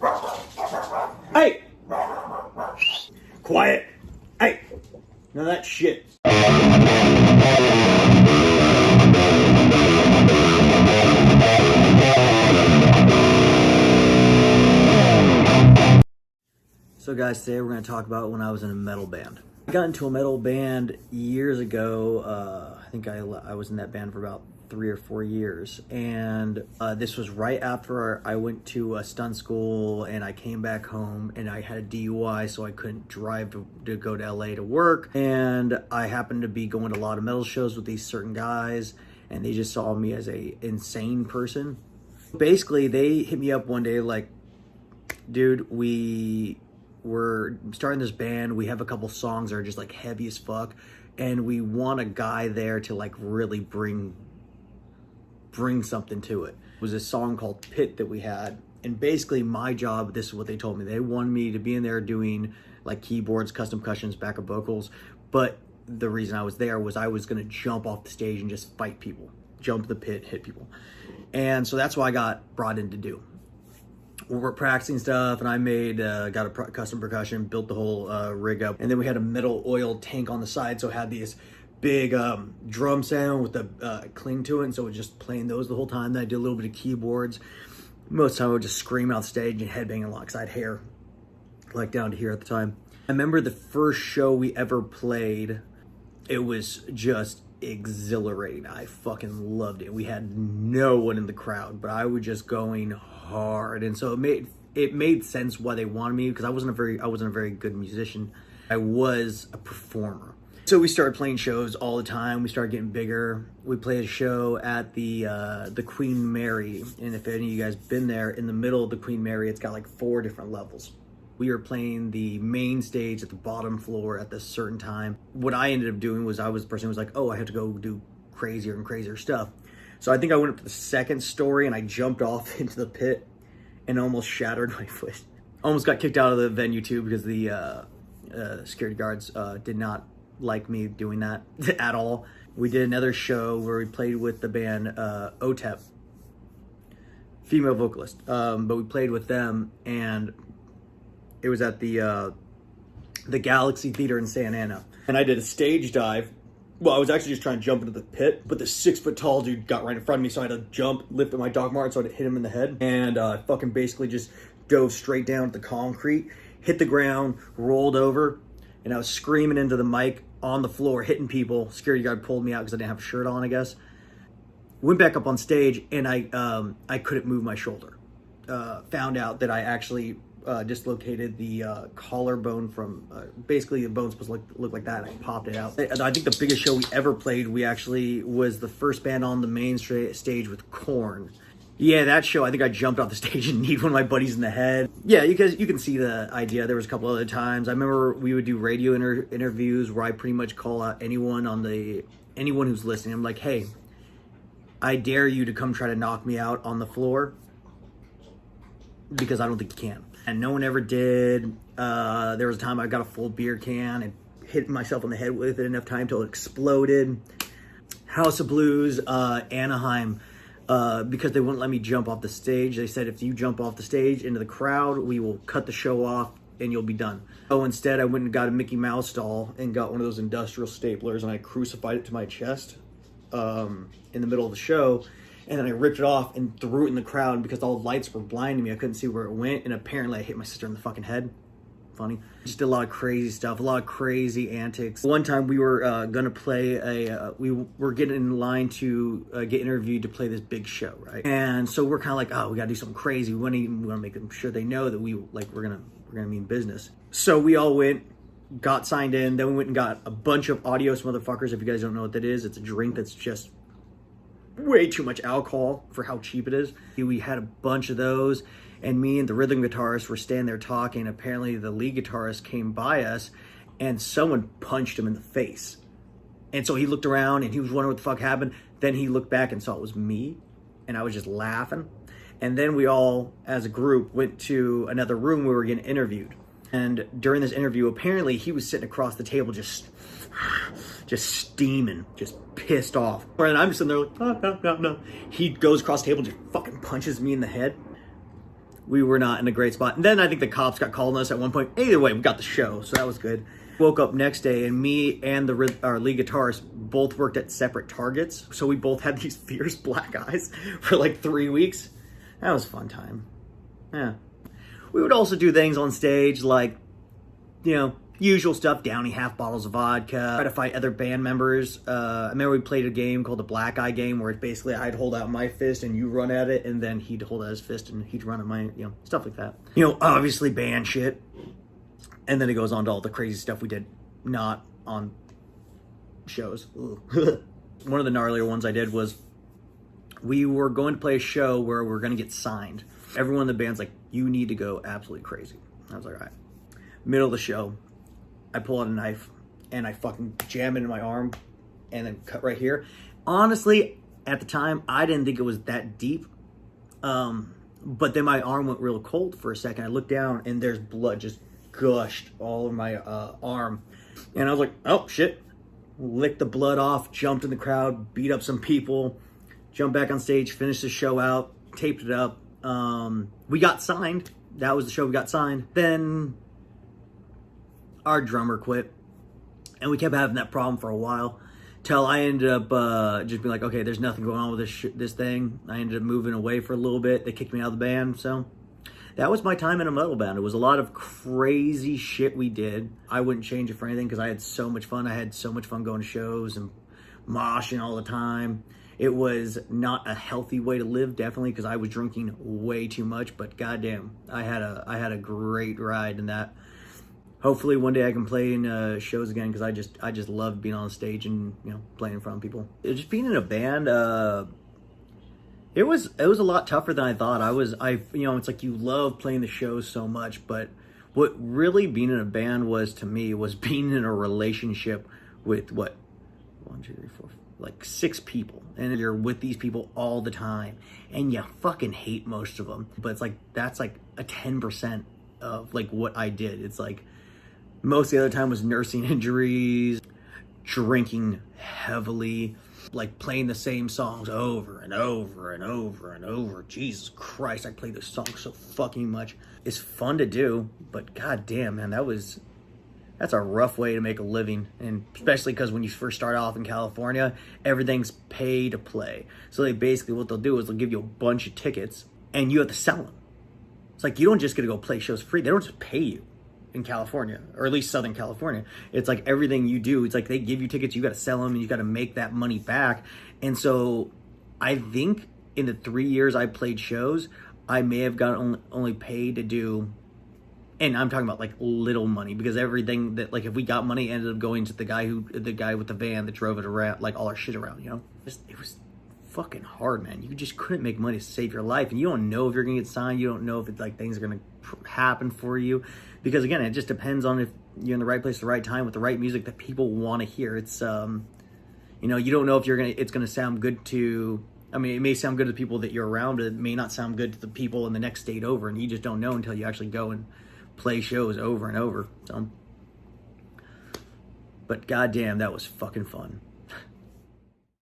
Hey! Quiet! Hey! None of that shit. So guys, today we're going to talk about when I was in a metal band. I got into a metal band years ago. I think I was in that band for about 3 or 4 years. And this was right after I went to a stunt school and I came back home and I had a DUI, so I couldn't drive to go to LA to work. And I happened to be going to a lot of metal shows with these certain guys, and they just saw me as a insane person. Basically, they hit me up one day like, dude, we're starting this band. We have a couple songs that are just like heavy as fuck, and we want a guy there to like really bring something to it. It was a song called Pit that we had, and basically my job, this is what they told me, they wanted me to be in there doing like keyboards, custom percussions, backup vocals, but the reason I was there was I was going to jump off the stage and just fight people, jump the pit, hit people. And so that's what I got brought in to do. We were practicing stuff, and I got a custom percussion, built the whole rig up, and then we had a metal oil tank on the side, so it had these big drum sound with the cling to it, and so it was just playing those the whole time. Then I did a little bit of keyboards. Most of the time I would just scream out stage and headbang a lot because I had hair like down to here at the time. I remember the first show we ever played, it was just exhilarating. I fucking loved it. We had no one in the crowd, but I was just going hard, and so it made sense why they wanted me, because I wasn't a very good musician. I was a performer. So we started playing shows all the time. We started getting bigger. We played a show at the Queen Mary, and if any of you guys been there, in the middle of the Queen Mary, it's got like 4 different levels. We were playing the main stage at the bottom floor at this certain time. What I ended up doing was I was the person who was like, oh, I have to go do crazier and crazier stuff. So I think I went up to the second story and I jumped off into the pit and almost shattered my foot. Almost got kicked out of the venue too, because the security guards did not like me doing that at all. We did another show where we played with the band OTEP, female vocalist, but we played with them, and it was at the Galaxy Theater in Santa Ana. And I did a stage dive. Well, I was actually just trying to jump into the pit, but the 6-foot tall dude got right in front of me, so I had to jump, lift up my Doc Marten, so I had to hit him in the head. And I fucking basically just dove straight down to the concrete, hit the ground, rolled over, and I was screaming into the mic on the floor, hitting people. Security guard pulled me out because I didn't have a shirt on, I guess. Went back up on stage, and I couldn't move my shoulder. Found out that I actually dislocated the collarbone from basically the bone's supposed to look like that, and I popped it out. I think the biggest show we ever played, we actually was the first band on the main stage with Korn. Yeah, that show, I think I jumped off the stage and kneed one of my buddies in the head. Yeah, you can see the idea. There was a couple other times. I remember we would do radio interviews where I pretty much call out anyone who's listening. I'm like, hey, I dare you to come try to knock me out on the floor, because I don't think you can. And no one ever did. There was a time I got a full beer can and hit myself on the head with it enough time till it exploded. House of Blues, Anaheim, because they wouldn't let me jump off the stage. They said, if you jump off the stage into the crowd, we will cut the show off and you'll be done. So instead, I went and got a Mickey Mouse doll and got one of those industrial staplers, and I crucified it to my chest in the middle of the show. And then I ripped it off and threw it in the crowd, because all the lights were blinding me. I couldn't see where it went. And apparently I hit my sister in the fucking head. Funny. Just did a lot of crazy stuff, a lot of crazy antics. One time we were gonna play we were getting in line to get interviewed to play this big show, right? And so we're kind of like, oh, we gotta do something crazy. We want to make them sure they know that we're gonna mean business. So we all went, got signed in. Then we went and got a bunch of Adios Motherfuckers. If you guys don't know what that is, it's a drink that's just way too much alcohol for how cheap it is. We had a bunch of those, and me and the rhythm guitarist were standing there talking. Apparently the lead guitarist came by us and someone punched him in the face. And so he looked around and he was wondering what the fuck happened. Then he looked back and saw it was me, and I was just laughing. And then we all, as a group, went to another room where we were getting interviewed. And during this interview, apparently he was sitting across the table just steaming, just pissed off. And I'm just sitting there like, no. He goes across the table and just fucking punches me in the head. we were not in a great spot. And then I think the cops got called on us at one point. Either way, we got the show, so that was good. Woke up next day, and me and our lead guitarist both worked at separate Targets. So we both had these fierce black eyes for like 3 weeks. That was a fun time. Yeah. We would also do things on stage like, you know, usual stuff, downing half bottles of vodka, try to fight other band members. I remember we played a game called the Black Eye game, where it's basically I'd hold out my fist and you run at it, and then he'd hold out his fist and he'd run at mine, you know, stuff like that. You know, obviously band shit. And then it goes on to all the crazy stuff we did not on shows. One of the gnarlier ones I did was we were going to play a show where we were going to get signed. Everyone in the band's like, you need to go absolutely crazy. I was like, all right. Middle of the show, I pull out a knife and I fucking jam it in my arm and then cut right here. Honestly, at the time, I didn't think it was that deep. But then my arm went real cold for a second. I looked down and there's blood just gushed all over my arm. And I was like, oh shit. Licked the blood off, jumped in the crowd, beat up some people, jumped back on stage, finished the show out, taped it up. We got signed. That was the show we got signed. Then our drummer quit, and we kept having that problem for a while till I ended up just being like, okay, there's nothing going on with this thing. I ended up moving away for a little bit. They kicked me out of the band. So that was my time in a metal band. It was a lot of crazy shit we did. I wouldn't change it for anything because I had so much fun. I had so much fun going to shows and moshing all the time. It was not a healthy way to live, definitely, because I was drinking way too much. But goddamn, I had a great ride in that. Hopefully, one day I can play in shows again, because I just love being on stage and, you know, playing in front of people. Just being in a band, it was a lot tougher than I thought. You know, it's like you love playing the shows so much, but what really being in a band was to me was being in a relationship with what 1, 2, 3, 4. Like 6 people, and you're with these people all the time, and you fucking hate most of them. But it's like, that's like a 10% of like what I did. It's like most of the other time was nursing injuries, drinking heavily, like playing the same songs over and over and over and over. Jesus Christ, I played this song so fucking much. It's fun to do, but goddamn, man, that's a rough way to make a living, and especially because when you first start off in California, everything's pay to play. So they basically, what they'll do is they'll give you a bunch of tickets, and you have to sell them. It's like, you don't just get to go play shows free. They don't just pay you in California, or at least Southern California. It's like everything you do, it's like they give you tickets, you got to sell them, and you got to make that money back. And so I think in the 3 years I played shows, I may have got only paid to do, and I'm talking about like little money, because everything that, like, if we got money, ended up going to the guy with the van that drove it around, like all our shit around, you know? It was fucking hard, man. You just couldn't make money to save your life, and you don't know if you're gonna get signed. You don't know if it's like things are gonna happen for you, because again, it just depends on if you're in the right place at the right time with the right music that people want to hear. It's you know, you don't know if it's gonna sound good to, I mean, it may sound good to the people that you're around, but it may not sound good to the people in the next state over, and you just don't know until you actually go and play shows over and over. So, but goddamn, that was fucking fun.